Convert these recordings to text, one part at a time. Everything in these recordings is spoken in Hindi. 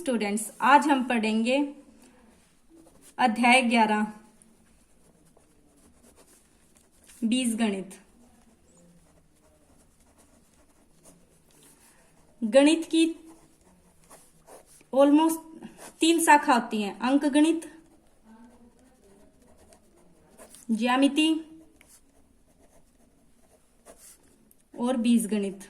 स्टूडेंट्स, आज हम पढ़ेंगे अध्याय 11 बीजगणित। गणित की ऑलमोस्ट 3 शाखा होती हैं, अंक गणित, ज्यामिति और बीजगणित।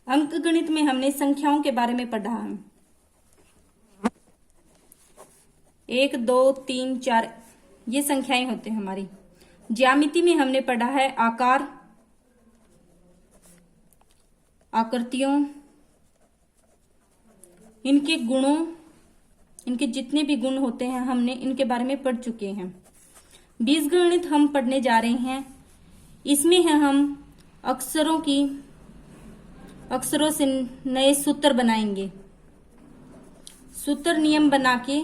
अंक गणित में हमने संख्याओं के बारे में पढ़ा है। 1, 2, 3, 4 ये संख्याएं होते हैं हमारी। ज्यामिति में हमने पढ़ा है आकार, आकृतियों, इनके गुणों, इनके जितने भी गुण होते हैं हमने इनके बारे में पढ़ चुके हैं। बीजगणित हम पढ़ने जा रहे हैं। इसमें है हम अक्षरों से नए सूत्र बनाएंगे। सूत्र नियम बना के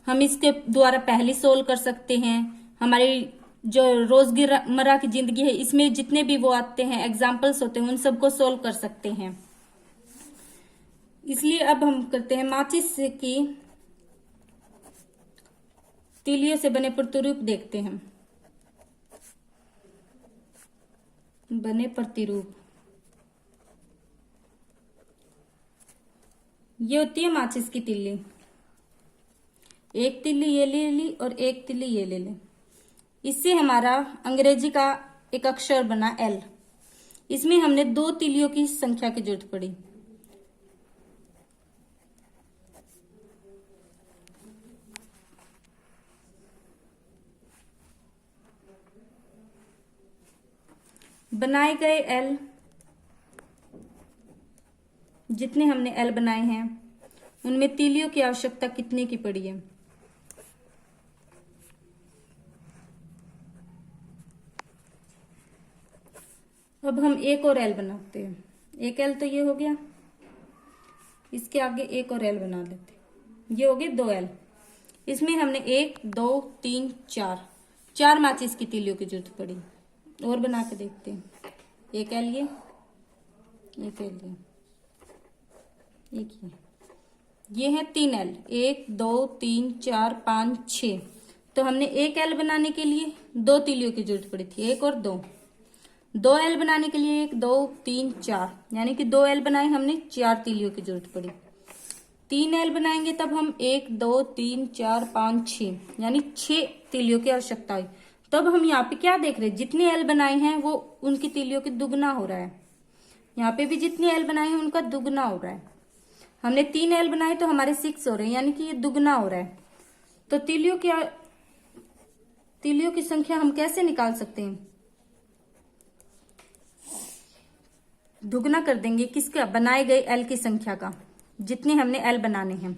हम इसके द्वारा पहले सोल्व कर सकते हैं। हमारी जो रोजमर्रा की जिंदगी है इसमें जितने भी वो आते हैं, एग्जाम्पल्स होते हैं, उन सबको सोल्व कर सकते हैं। इसलिए अब हम करते हैं माचिस की तीलियों से बने प्रतिरूप देखते हैं। बने प्रतिरूप ये होती है माचिस की तिल्ली। एक तिल्ली ये ले ली और एक तिल्ली ये ले ली। इससे हमारा अंग्रेजी का एक अक्षर बना एल। इसमें हमने 2 तिल्लियों की संख्या की जरूरत पड़ी। बनाए गए एल, जितने हमने एल बनाए हैं उनमें तीलियों की आवश्यकता कितने की पड़ी है। अब हम एक और एल बनाते हैं। एक एल तो ये हो गया, इसके आगे एक और एल बना लेते हैं। ये हो गए 2 एल। इसमें हमने 1, 2, 3, 4 माचिस की तीलियों की जरूरत पड़ी। और बना के देखते हैं। एक एल ये, एक एल ये, ये है 3 एल। 1, 2, 3, 4, 5, 6। तो हमने एक एल बनाने के लिए 2 तीलियों की जरूरत पड़ी थी, 1 और 2 एल बनाने के लिए 1, 2, 3, 4, यानी कि 2 एल बनाए हमने, 4 तीलियों की जरूरत पड़ी। 3 एल बनाएंगे तब हम 1, 2, 3, 4, 5, 6, यानी 6 तीलियों की आवश्यकता हुई। तब हम यहाँ पे क्या देख रहे हैं, जितने एल बनाए हैं वो उनकी तीलियों की दुगना हो रहा है। यहाँ पे भी जितने एल बनाए हैं उनका दुगना हो रहा है। हमने 3 एल बनाए तो हमारे 6 हो रहे हैं, यानी कि ये दुगना हो रहा है। तो तीलियों की संख्या हम कैसे निकाल सकते हैं? दुगना कर देंगे किसका? बनाए गए एल की संख्या का, जितने हमने एल बनाने हैं।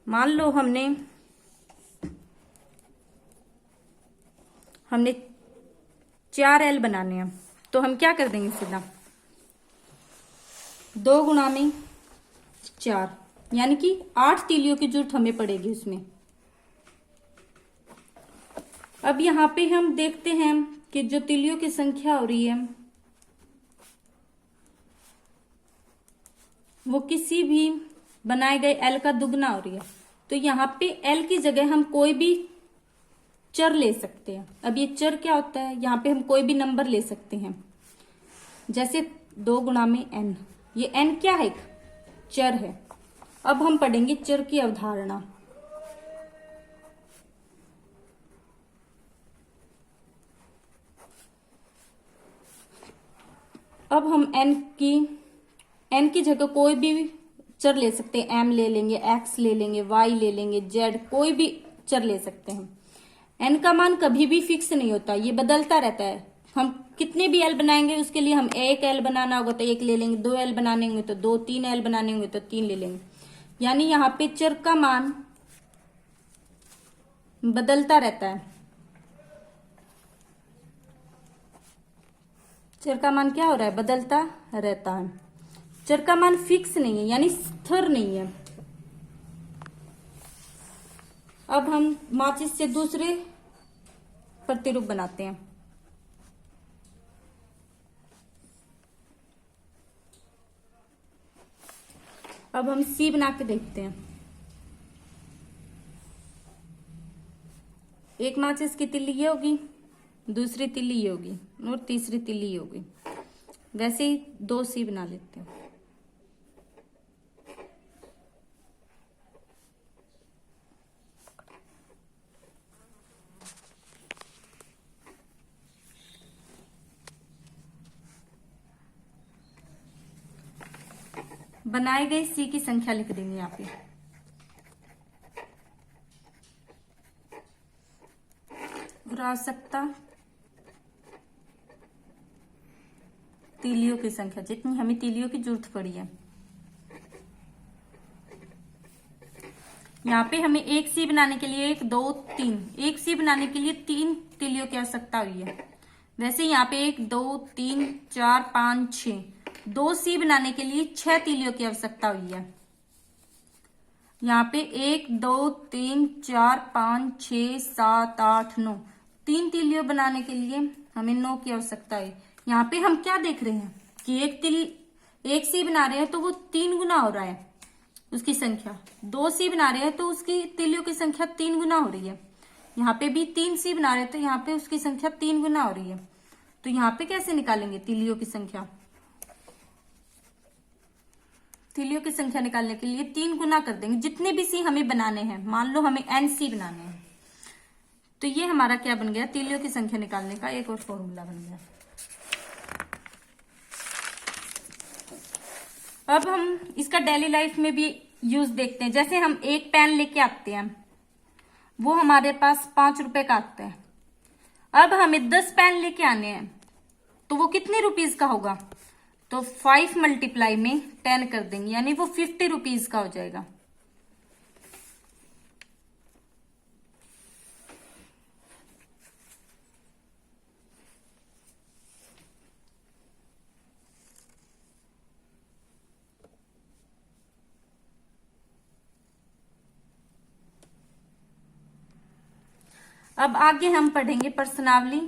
मान लो हमने 4 एल बनाने हैं, तो हम क्या कर देंगे? सीधा 2 गुणा में 4, यानी कि 8 तीलियों की जरूरत हमें पड़ेगी उसमें। अब यहां पे हम देखते हैं कि जो तीलियों की संख्या हो रही है वो किसी भी बनाए गए एल का दुगना हो रही है। तो यहाँ पे एल की जगह हम कोई भी चर ले सकते हैं। अब ये चर क्या होता है? यहाँ पे हम कोई भी नंबर ले सकते हैं, जैसे 2 गुणा में n। ये n क्या है? एक चर है। अब हम पढ़ेंगे चर की अवधारणा। अब हम n की जगह कोई भी चर ले सकते हैं। m ले लेंगे, x ले लेंगे, y ले लेंगे, z, कोई भी चर ले सकते हैं। n का मान कभी भी फिक्स नहीं होता, ये बदलता रहता है। हम कितने भी एल बनाएंगे उसके लिए हम 1 एल बनाना होगा तो 1 ले लेंगे, 2 एल बनाने होंगे तो 2, 3 एल बनाने होंगे तो 3 ले लेंगे। यानी यहाँ पे चर का मान बदलता रहता है। चर का मान क्या हो रहा है? बदलता रहता है। चर का मान फिक्स नहीं है, यानी स्थिर नहीं है। अब हम माचिस से दूसरे प्रतिरूप बनाते हैं। अब हम सी बना के देखते हैं। एक माचिस की तिल्ली ये होगी, दूसरी तिल्ली ये होगी और तीसरी तिल्ली ये होगी। वैसे ही 2 सी बना लेते हैं। बनाए गए सी की संख्या लिख देंगे यहाँ पे। और आवश्यकता तीलियों की संख्या, जितनी हमें तीलियों की जरूरत पड़ी है। यहाँ पे हमें एक सी बनाने के लिए 1 2 3, एक सी बनाने के लिए 3 तीलियों की आवश्यकता हुई है। वैसे यहाँ पे 1 2 3 4 5 6, 2 सी बनाने के लिए 6 तीलियों की आवश्यकता हुई है। यहाँ पे 1 2 3 4 5 6 7 8 9, 3 तीलियों बनाने के लिए हमें 9 की आवश्यकता है। यहाँ पे हम क्या देख रहे हैं कि एक सी बना रहे हैं तो वो 3 गुना हो रहा है उसकी संख्या। 2 सी बना रहे हैं तो उसकी तीलियों की संख्या 3 गुना हो रही है। यहाँ पे भी 3 सी बना रहे हैं तो यहाँ पे उसकी संख्या 3 गुना हो रही है। तो यहाँ पे कैसे निकालेंगे तीलियों की संख्या? तीलियों की संख्या निकालने के लिए 3 गुना कर देंगे जितने भी सी हमें बनाने हैं। मान लो हमें n सी बनाने हैं तो ये हमारा क्या बन गया? तीलियों की संख्या निकालने का एक और फॉर्मूला बन गया। अब हम इसका डेली लाइफ में भी यूज देखते हैं। जैसे हम एक पेन लेके आते हैं, वो हमारे पास 5 रुपए का आता है। अब हमें 10 पेन लेके आने हैं तो वो कितने रुपीज का होगा? तो 5 मल्टीप्लाई में 10 कर देंगे, यानी वो 50 रुपीज का हो जाएगा। अब आगे हम पढ़ेंगे प्रश्नावली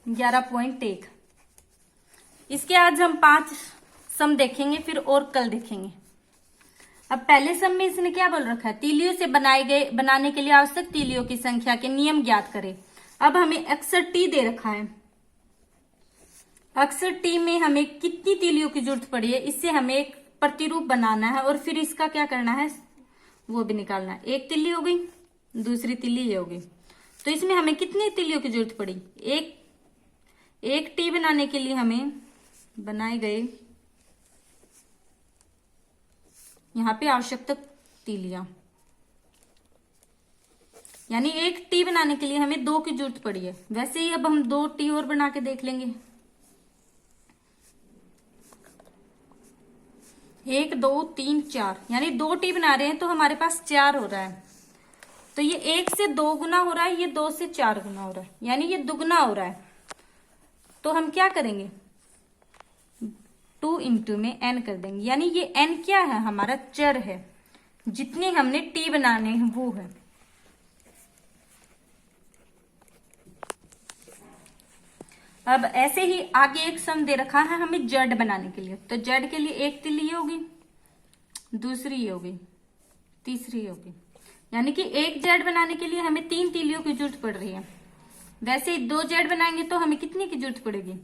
11.1। इसके आज हम 5 सम देखेंगे, फिर और कल देखेंगे। अब पहले सम में इसने क्या बोल रखा है? तीलियों से बनाने के लिए आवश्यक तीलियों की संख्या के नियम ज्ञात करें। अब हमें अक्षर टी दे रखा है। अक्षर टी में हमें कितनी तीलियों की जरूरत पड़ी है, इससे हमें एक प्रतिरूप बनाना है और फिर इसका क्या करना है वो भी निकालना है। एक तिल्ली हो गई, दूसरी तिल्ली ये हो गई। तो इसमें हमें कितनी तिल्लियों की जरूरत पड़ी? एक टी बनाने के लिए हमें बनाए गए यहाँ पे आवश्यक तीलियां, यानी एक टी बनाने के लिए हमें 2 की जरूरत पड़ी है। वैसे ही अब हम 2 टी और बना के देख लेंगे। 1 2 3 4, यानी 2 टी बना रहे हैं तो हमारे पास 4 हो रहा है। तो ये 1 से 2 गुना हो रहा है, ये 2 से 4 गुना हो रहा है, यानी ये दुगना हो रहा है। तो हम क्या करेंगे? 2 इंटू में n कर देंगे, यानी ये n क्या है? हमारा चर है। जितने हमने टी बनाने हैं वो है। अब ऐसे ही आगे एक सम दे रखा है हमें जेड बनाने के लिए। तो जेड के लिए एक तिल्ली होगी, दूसरी ये होगी, तीसरी होगी, यानी कि एक जेड बनाने के लिए हमें 3 तीलियों की जरूरत पड़ रही है। वैसे ही 2 जेड बनाएंगे तो हमें कितनी की जरूरत पड़ेगी?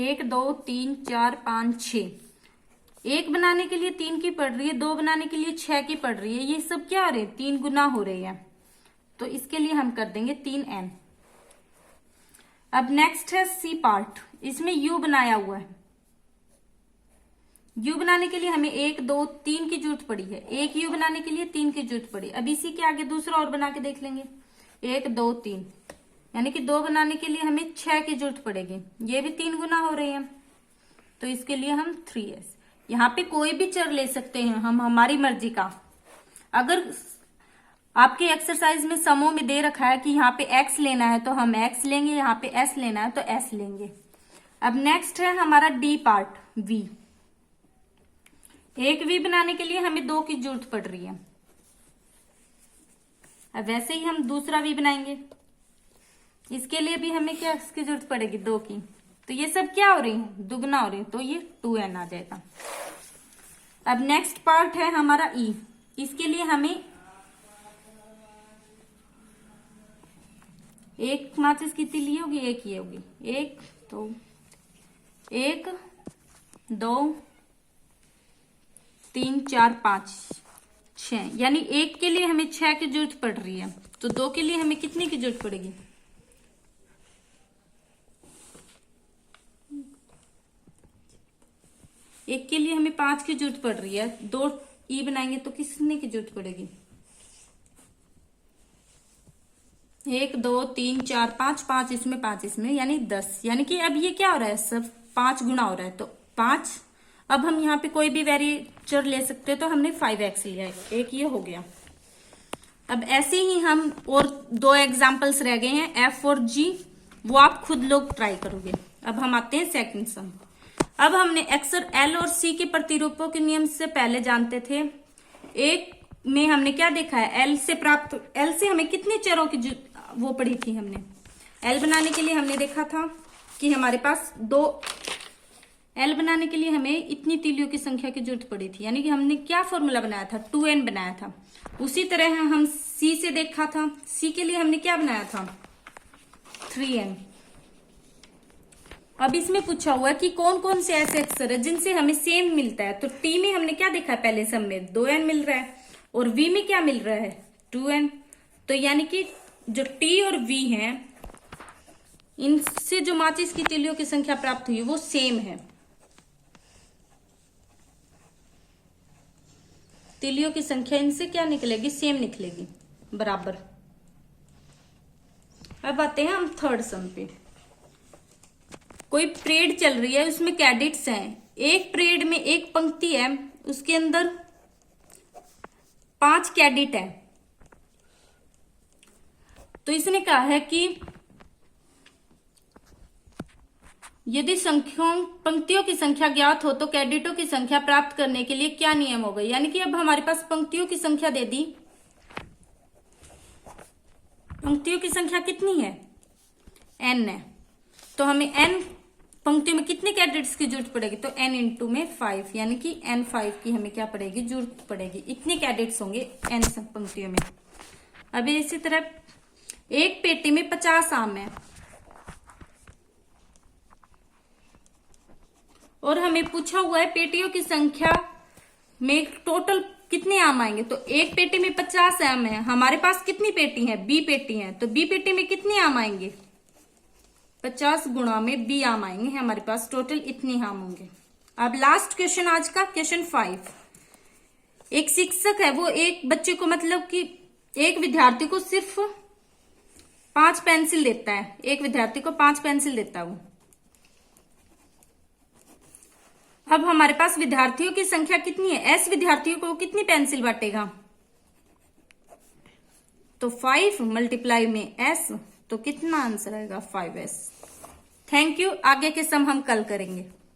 1 2 3 4 5 6। एक बनाने के लिए 3 की पड़ रही है, 2 बनाने के लिए 6 की पड़ रही है। ये सब क्या हो रहे हैं? 3 गुना हो रहे हैं। तो इसके लिए हम कर देंगे 3n। अब नेक्स्ट है सी पार्ट। इसमें यू बनाया हुआ है। यू बनाने के लिए हमें 1 2 3 की जरूरत पड़ी है। एक यू बनाने के लिए 3 की जरूरत पड़ी। अब इसी के आगे दूसरा और बना के देख लेंगे। 1 2 3, यानी कि 2 बनाने के लिए हमें 6 की जरूरत पड़ेगी। ये भी 3 गुना हो रही है, तो इसके लिए हम 3s। यहाँ पे कोई भी चर ले सकते हैं हम, हमारी मर्जी का। अगर आपके एक्सरसाइज में समों में दे रखा है कि यहाँ पे x लेना है तो हम x लेंगे, यहाँ पे s लेना है तो s लेंगे। अब नेक्स्ट है हमारा डी पार्ट v। एक v बनाने के लिए हमें 2 की जरूरत पड़ रही है। अब वैसे ही हम दूसरा v बनाएंगे। इसके लिए भी हमें क्या इसकी जरूरत पड़ेगी 2 की। तो ये सब क्या हो रही है, दुगना हो रही है, तो ये 2n आ जाएगा। अब नेक्स्ट पार्ट है हमारा ई। इसके लिए हमें एक माचिस कितनी ली होगी, एक ही होगी, 1 2 3 4 5 6, यानी एक के लिए हमें 6 की जरूरत पड़ रही है। तो 2 के लिए हमें कितने की जरूरत पड़ेगी, एक के लिए हमें 5 की जरूरत पड़ रही है। 2 ई बनाएंगे तो कितने की जरूरत पड़ेगी, 1 2 3 4 5, 5 इसमें 5 इसमें, यानी 10। यानी कि अब ये क्या हो रहा है, सब 5 गुना हो रहा है, तो 5। अब हम यहाँ पे कोई भी वेरिएचर ले सकते हैं, तो हमने 5x लिया है, एक ये हो गया। अब ऐसे ही हम और 2 एग्जाम्पल्स रह गए हैं, F और G, वो आप खुद लोग ट्राई करोगे। अब हम आते हैं सेकंड सम। अब हमने अक्सर L और C के प्रतिरूपों के नियम से पहले जानते थे। एक में हमने क्या देखा है, L से हमें कितने चरों की वो पढ़ी थी हमने। L बनाने के लिए हमने देखा था कि हमारे पास L बनाने के लिए हमें इतनी तीलियों की संख्या की जरूरत पड़ी थी, यानी कि हमने क्या फॉर्मूला बनाया था, 2n बनाया था। उसी तरह हम C से देखा था, C के लिए हमने क्या बनाया था, 3n। अब इसमें पूछा हुआ है कि कौन कौन से ऐसे अक्षर है जिनसे हमें सेम मिलता है। तो T में हमने क्या देखा है, पहले सम में 2n मिल रहा है, और V में क्या मिल रहा है, 2n। तो यानी कि जो T और V हैं, इनसे जो माचिस की तीलियों की संख्या प्राप्त हुई वो सेम है। तीलियों की संख्या इनसे क्या निकलेगी, सेम निकलेगी, बराबर। अब आते हैं हम थर्ड सम पे। कोई परेड चल रही है, उसमें कैडेट्स हैं। एक परेड में एक पंक्ति है, उसके अंदर 5 कैडेट है। तो इसने कहा है कि यदि पंक्तियों की संख्या ज्ञात हो तो कैडेटों की संख्या प्राप्त करने के लिए क्या नियम होगा। यानी कि अब हमारे पास पंक्तियों की संख्या दे दी, पंक्तियों की संख्या कितनी है, n है। तो हमें n पंक्तियों में कितने कैडेट्स की जरूरत पड़ेगी, तो n इंटू में 5, यानी कि n5 की हमें क्या पड़ेगी, जरूरत पड़ेगी। इतने कैडेट्स होंगे n सब पंक्तियों में। अभी इसी तरह एक पेटी में 50 आम है, और हमें पूछा हुआ है पेटियों की संख्या में टोटल कितने आम आएंगे। तो एक पेटी में 50 आम है, हमारे पास कितनी पेटी है, B पेटी है। तो B पेटी में कितने आम आएंगे, 50 गुणा में B आम आएंगे, हमारे पास टोटल इतने आम होंगे। अब लास्ट क्वेश्चन आज का, क्वेश्चन 5। एक शिक्षक है, वो एक बच्चे को, मतलब कि एक विद्यार्थी को सिर्फ 5 पेंसिल देता है, एक विद्यार्थी को 5 पेंसिल देता है वो। अब हमारे पास विद्यार्थियों की संख्या कितनी है, S विद्यार्थियों को कितनी पेंसिल बांटेगा, तो 5 मल्टीप्लाई में S, तो कितना आंसर आएगा, 5S। Thank you. आगे के सम हम कल करेंगे।